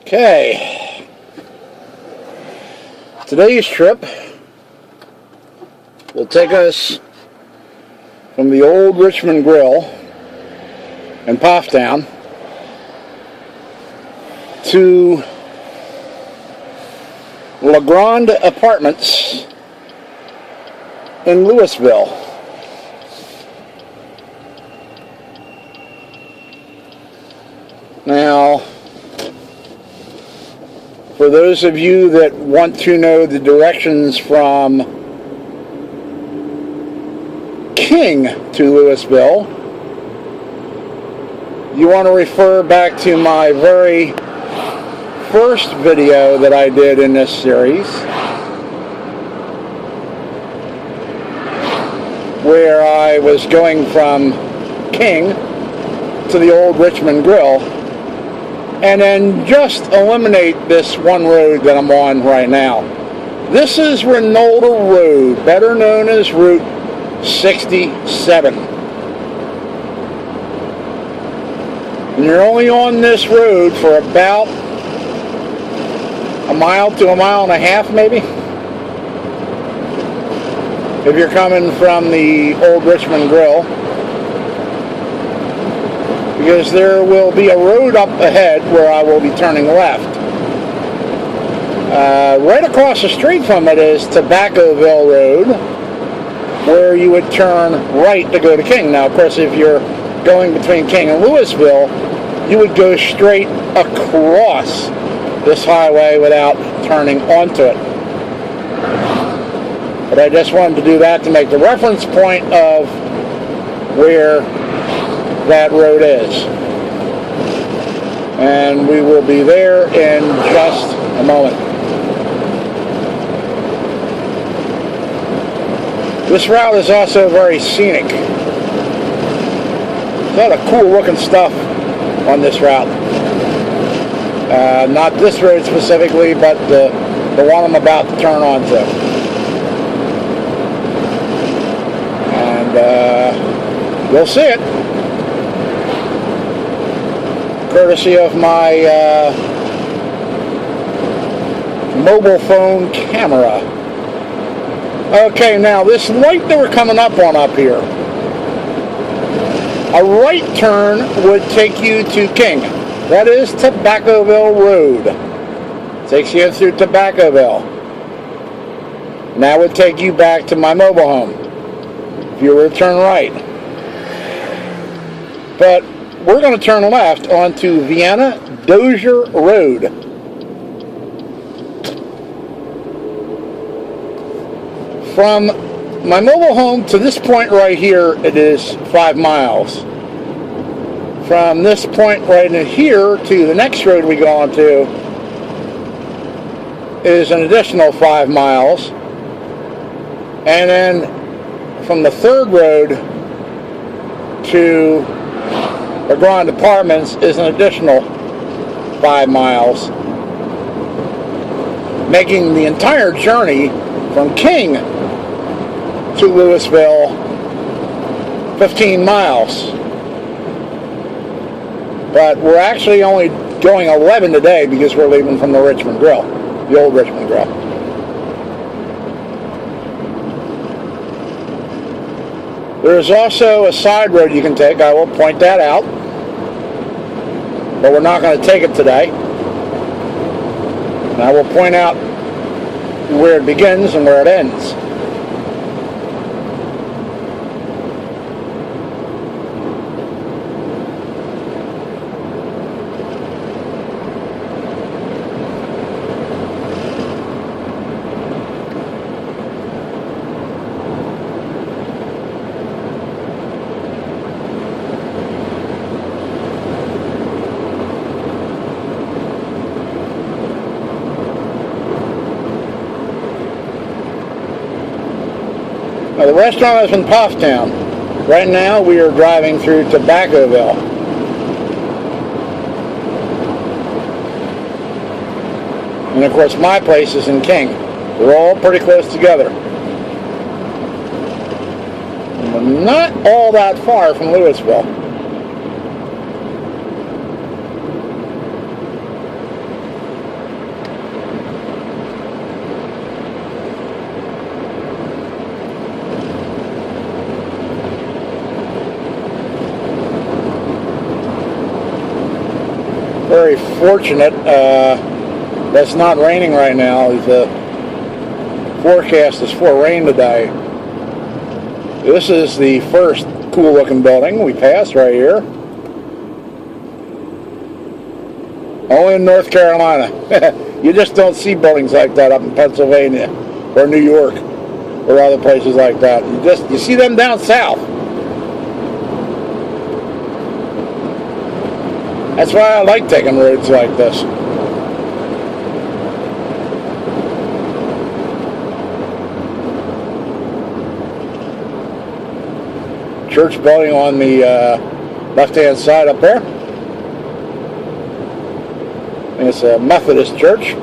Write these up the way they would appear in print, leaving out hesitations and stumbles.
Okay, today's trip will take us from the Old Richmond Grill in Pofftown to La Grande Apartments in Lewisville. Now, for those of you that want to know the directions from King to Lewisville, you want to refer back to my very first video that I did in this series, where I was going from King to the Old Richmond Grill, and then just eliminate this one road that I'm on right now. This is Reynolda Road, better known as Route 67. And you're only on this road for about a mile to a mile and a half, maybe, if you're coming from the Old Richmond Grill, because there will be a road up ahead where I will be turning left. Right across the street from it is Tobaccoville Road, where you would turn right to go to King. Now, of course, if you're going between King and Lewisville, you would go straight across this highway without turning onto it. But I just wanted to do that to make the reference point of where that road is. And we will be there in just a moment. This route is also very scenic. There's a lot of cool looking stuff on this route. Not this road specifically, but the one I'm about to turn onto. And you'll see it, courtesy of my mobile phone camera. Okay, now this light that we're coming up on up here, a right turn would take you to King. That is Tobaccoville Road. Takes you through Tobaccoville. And that would take you back to my mobile home if you were to turn right. But we're going to turn left onto Rhien-Dozier Road. From my mobile home to this point right here, it is 5 miles. From this point right in here to the next road we go onto is an additional 5 miles. And then from the third road to La Grande Apartments is an additional 5 miles, making the entire journey from King to Lewisville 15 miles. But we're actually only going 11 today because we're leaving from the Richmond Grill, the Old Richmond Grill. There is also a side road you can take. I will point that out, but we're not going to take it today. And I will point out where it begins and where it ends. Now, the restaurant is in Pofftown. Right now we are driving through Tobaccoville. And of course my place is in King. They're all pretty close together. And we're not all that far from Lewisville. Very fortunate that it's not raining right now. The forecast is for rain today. This is the first cool looking building we passed right here. Only in North Carolina. You just don't see buildings like that up in Pennsylvania or New York or other places like that. You see them down south. That's why I like taking roads like this. Church building on the left-hand side up there. And it's a Methodist church.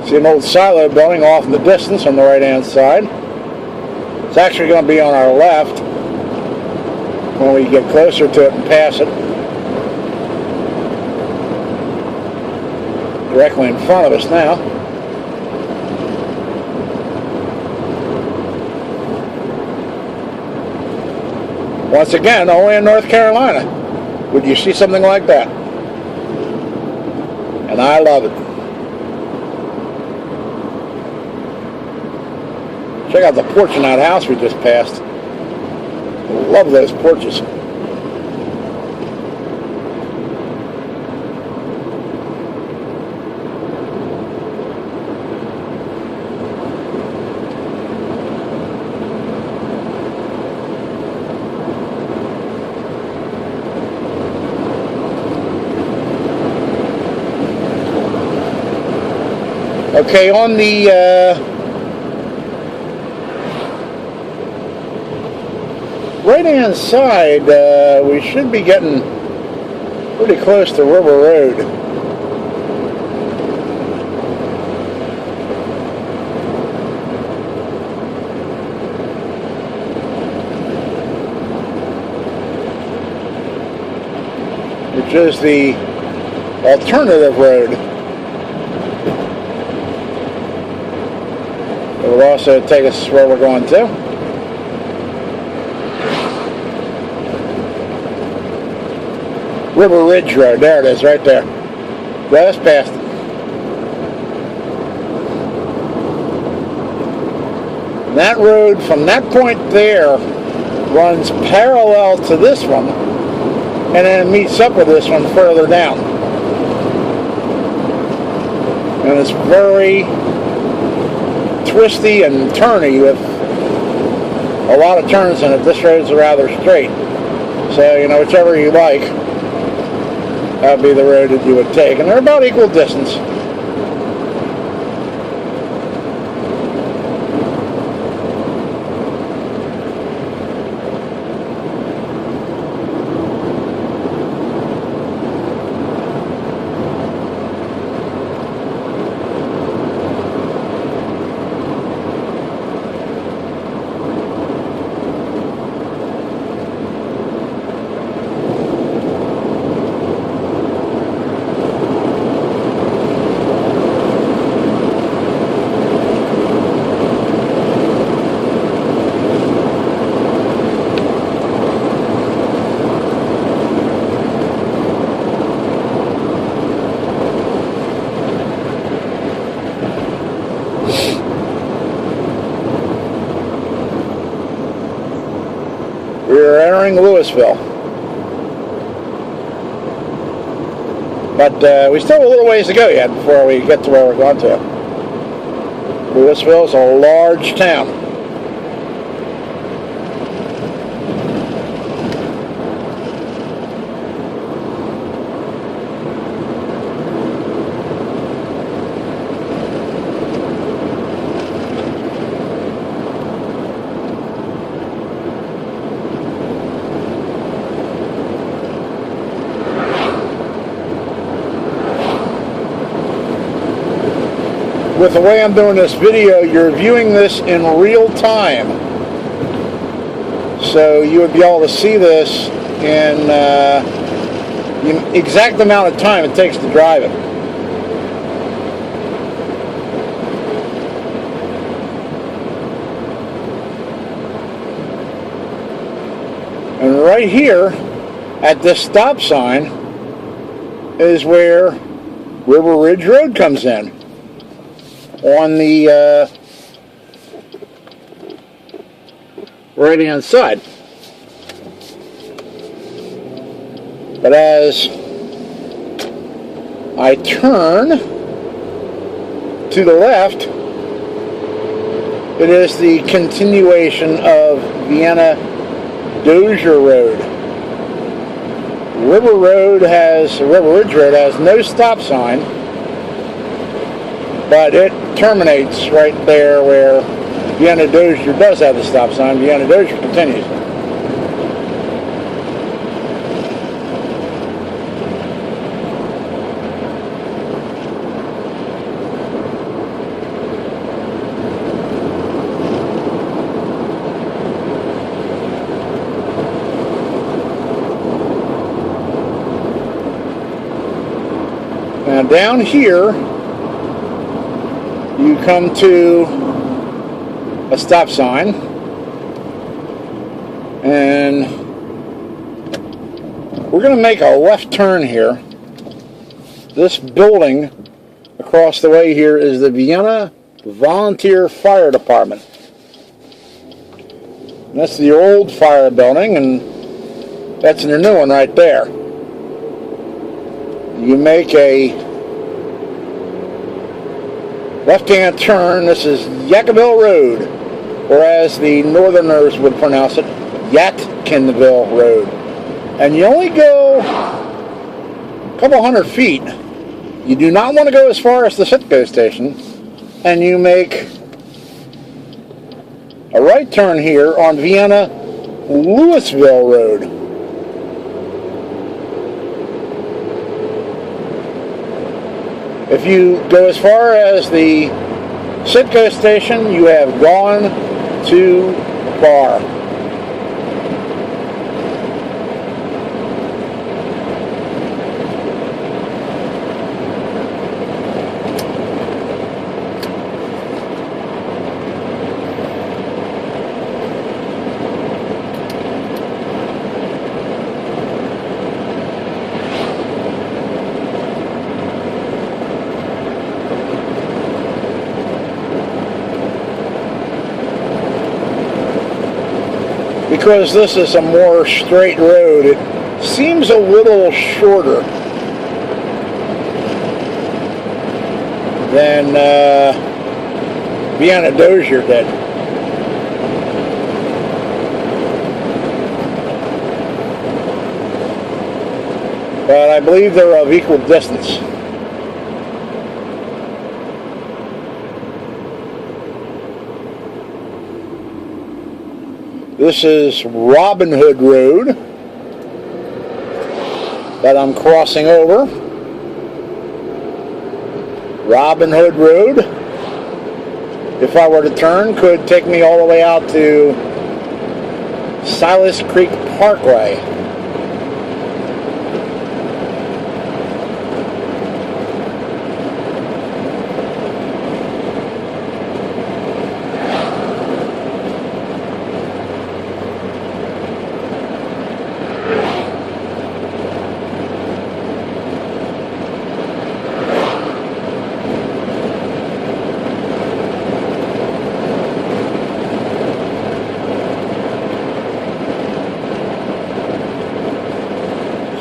See an old silo building off in the distance on the right-hand side. It's actually going to be on our left when we get closer to it and pass it. Directly in front of us now. Once again, only in North Carolina would you see something like that. And I love it. Check out the porch in that house we just passed. Love those porches. Okay, on the right-hand side, we should be getting pretty close to River Road. Which is the alternative road. It will also take us where we're going to. River Ridge Road, there it is, right there. Just past it. That road from that point there runs parallel to this one, and then it meets up with this one further down. And it's very twisty and turny with a lot of turns in it. This road's rather straight. So, you know, whichever you like, that would be the road that you would take. And they're about equal distance. We're entering Lewisville. But we still have a little ways to go yet before we get to where we're going to. Lewisville is a large town. With the way I'm doing this video, you're viewing this in real time. So you would be able to see this in the exact amount of time it takes to drive it. And right here at this stop sign is where River Ridge Road comes in on the right hand side. But as I turn to the left, it is the continuation of Rhien-Dozier Road. River Ridge Road has no stop sign, but it terminates right there where Rhien-Dozier does have the stop sign. Rhien-Dozier continues. Now down here, you come to a stop sign, and we're going to make a left turn here. This building across the way here is the Vienna Volunteer Fire Department. And that's the old fire building, and that's the new one right there. You make a left-hand turn. This is Tobaccoville Road, or as the northerners would pronounce it, Yatkinville Road. And you only go a couple hundred feet. You do not want to go as far as the Citgo station, and you make a right turn here on Vienna Lewisville Road. If you go as far as the Citgo station, you have gone too far. Because this is a more straight road, it seems a little shorter than Rhien-Dozier did. But I believe they're of equal distance. This is Robin Hood Road that I'm crossing over. Robin Hood Road, if I were to turn, could take me all the way out to Silas Creek Parkway.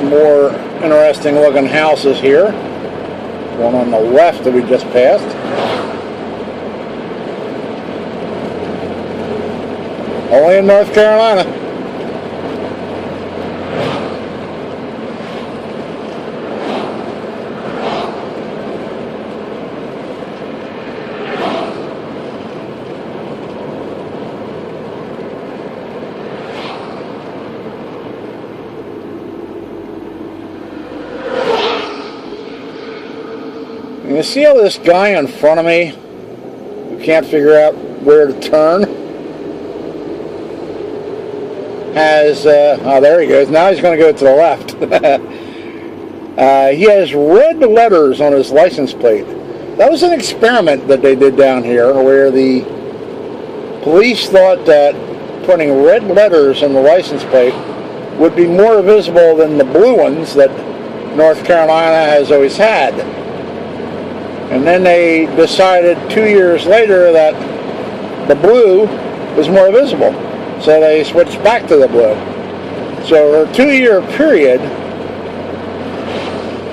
More interesting looking houses here. One on the left that we just passed. Only in North Carolina. You see how this guy in front of me, who can't figure out where to turn, has, oh there he goes, now he's going to go to the left. He has red letters on his license plate. That was an experiment that they did down here where the police thought that putting red letters on the license plate would be more visible than the blue ones that North Carolina has always had. And then they decided 2 years later that the blue was more visible. So they switched back to the blue. So for a 2-year period,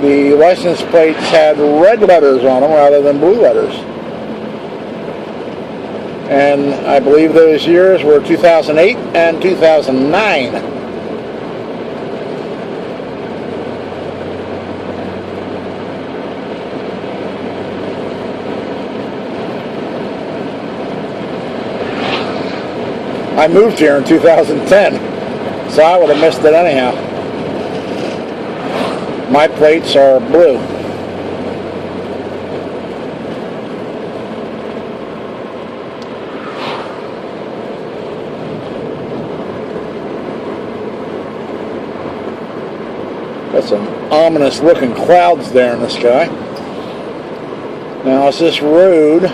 the license plates had red letters on them rather than blue letters. And I believe those years were 2008 and 2009. I moved here in 2010, so I would have missed it anyhow. My plates are blue. Got some ominous looking clouds there in the sky. Now as this road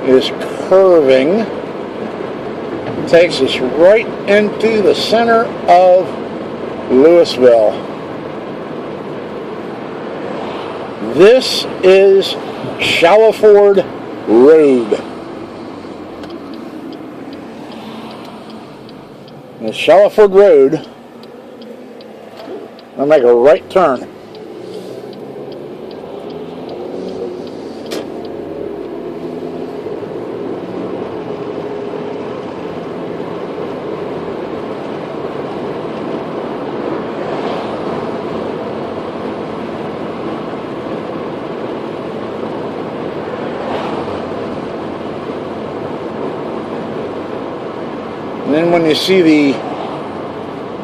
is curving, takes us right into the center of Lewisville. This is Shallowford Road. And Shallowford Road, I'll make a right turn. And then when you see the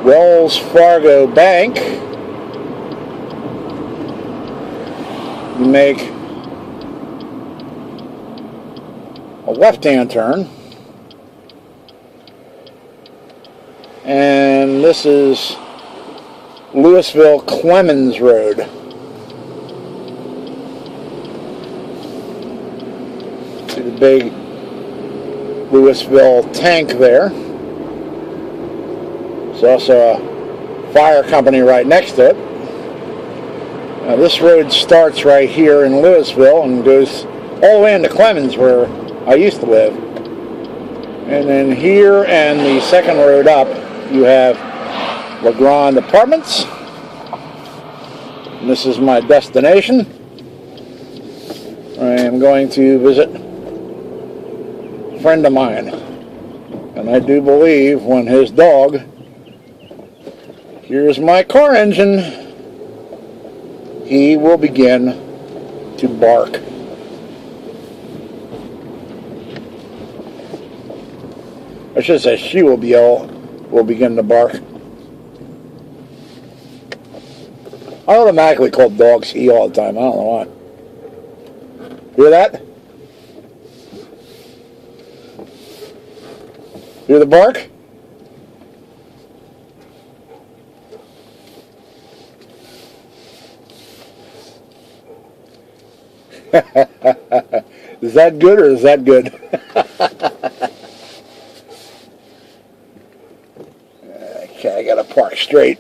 Wells Fargo Bank, you make a left-hand turn, and this is Lewisville Clemens Road. See the big Lewisville tank there. There's also a fire company right next to it. Now this road starts right here in Lewisville and goes all the way into Clemens, where I used to live. And then here and the second road up, you have LeGrand Apartments. And this is my destination. I am going to visit a friend of mine. And I do believe when his dog hears my car engine, he will begin to bark. I should say she will begin to bark. I automatically call dogs he all the time. I don't know why. Hear that? Hear the bark? Is that good or is that good? Okay, I gotta park straight.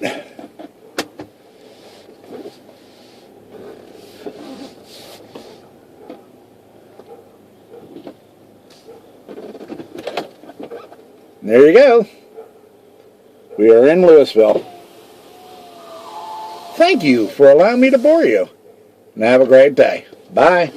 There you go. We are in Lewisville. Thank you for allowing me to bore you. And have a great day. Bye.